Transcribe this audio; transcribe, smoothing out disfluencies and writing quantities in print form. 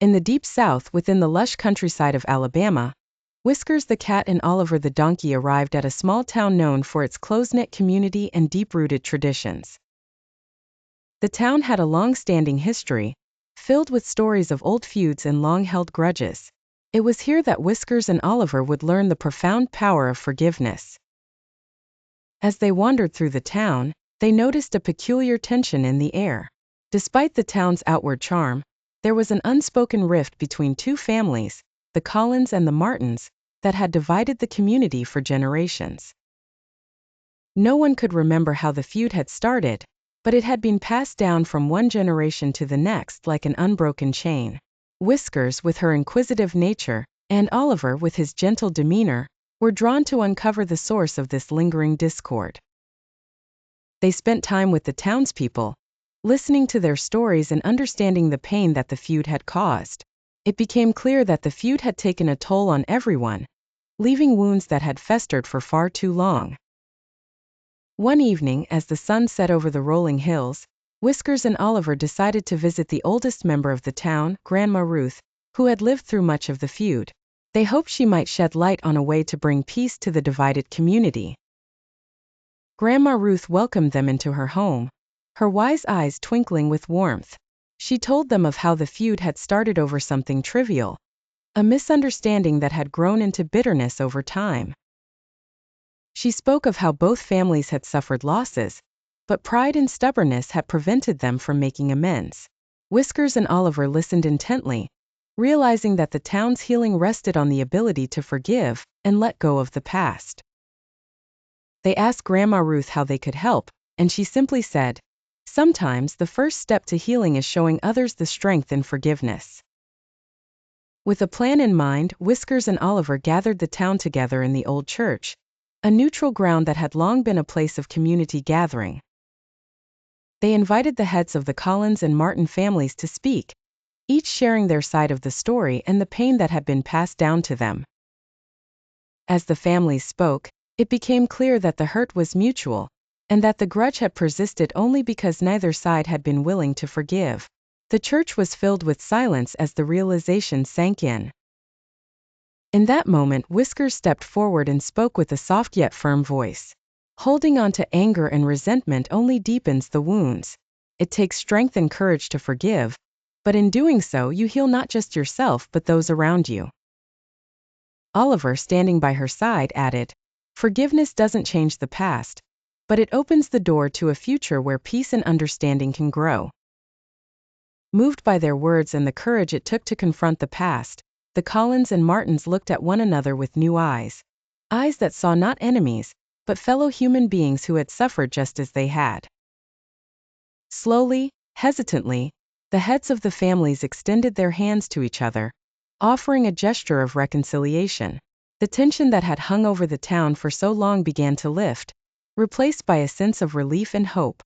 In the deep south within the lush countryside of Alabama, Whiskers the cat and Oliver the donkey arrived at a small town known for its close-knit community and deep-rooted traditions. The town had a long-standing history, filled with stories of old feuds and long-held grudges. It was here that Whiskers and Oliver would learn the profound power of forgiveness. As they wandered through the town, they noticed a peculiar tension in the air. Despite the town's outward charm, there was an unspoken rift between two families, the Collins and the Martins, that had divided the community for generations. No one could remember how the feud had started, but it had been passed down from one generation to the next like an unbroken chain. Whiskers, with her inquisitive nature, and Oliver, with his gentle demeanor, were drawn to uncover the source of this lingering discord. They spent time with the townspeople, listening to their stories and understanding the pain that the feud had caused. It became clear that the feud had taken a toll on everyone, leaving wounds that had festered for far too long. One evening, as the sun set over the rolling hills, Whiskers and Oliver decided to visit the oldest member of the town, Grandma Ruth, who had lived through much of the feud. They hoped she might shed light on a way to bring peace to the divided community. Grandma Ruth welcomed them into her home, her wise eyes twinkling with warmth. She told them of how the feud had started over something trivial, a misunderstanding that had grown into bitterness over time. She spoke of how both families had suffered losses, but pride and stubbornness had prevented them from making amends. Whiskers and Oliver listened intently, realizing that the town's healing rested on the ability to forgive and let go of the past. They asked Grandma Ruth how they could help, and she simply said, "Sometimes the first step to healing is showing others the strength in forgiveness." With a plan in mind, Whiskers and Oliver gathered the town together in the old church, a neutral ground that had long been a place of community gathering. They invited the heads of the Collins and Martin families to speak, each sharing their side of the story and the pain that had been passed down to them. As the families spoke, it became clear that the hurt was mutual, and that the grudge had persisted only because neither side had been willing to forgive. The church was filled with silence as the realization sank in. In that moment, Whiskers stepped forward and spoke with a soft yet firm voice. "Holding on to anger and resentment only deepens the wounds. It takes strength and courage to forgive, but in doing so you heal not just yourself but those around you." Oliver, standing by her side, added, "Forgiveness doesn't change the past, but it opens the door to a future where peace and understanding can grow." Moved by their words and the courage it took to confront the past, the Collins and Martins looked at one another with new eyes that saw not enemies, but fellow human beings who had suffered just as they had. Slowly, hesitantly, the heads of the families extended their hands to each other, offering a gesture of reconciliation. The tension that had hung over the town for so long began to lift, replaced by a sense of relief and hope.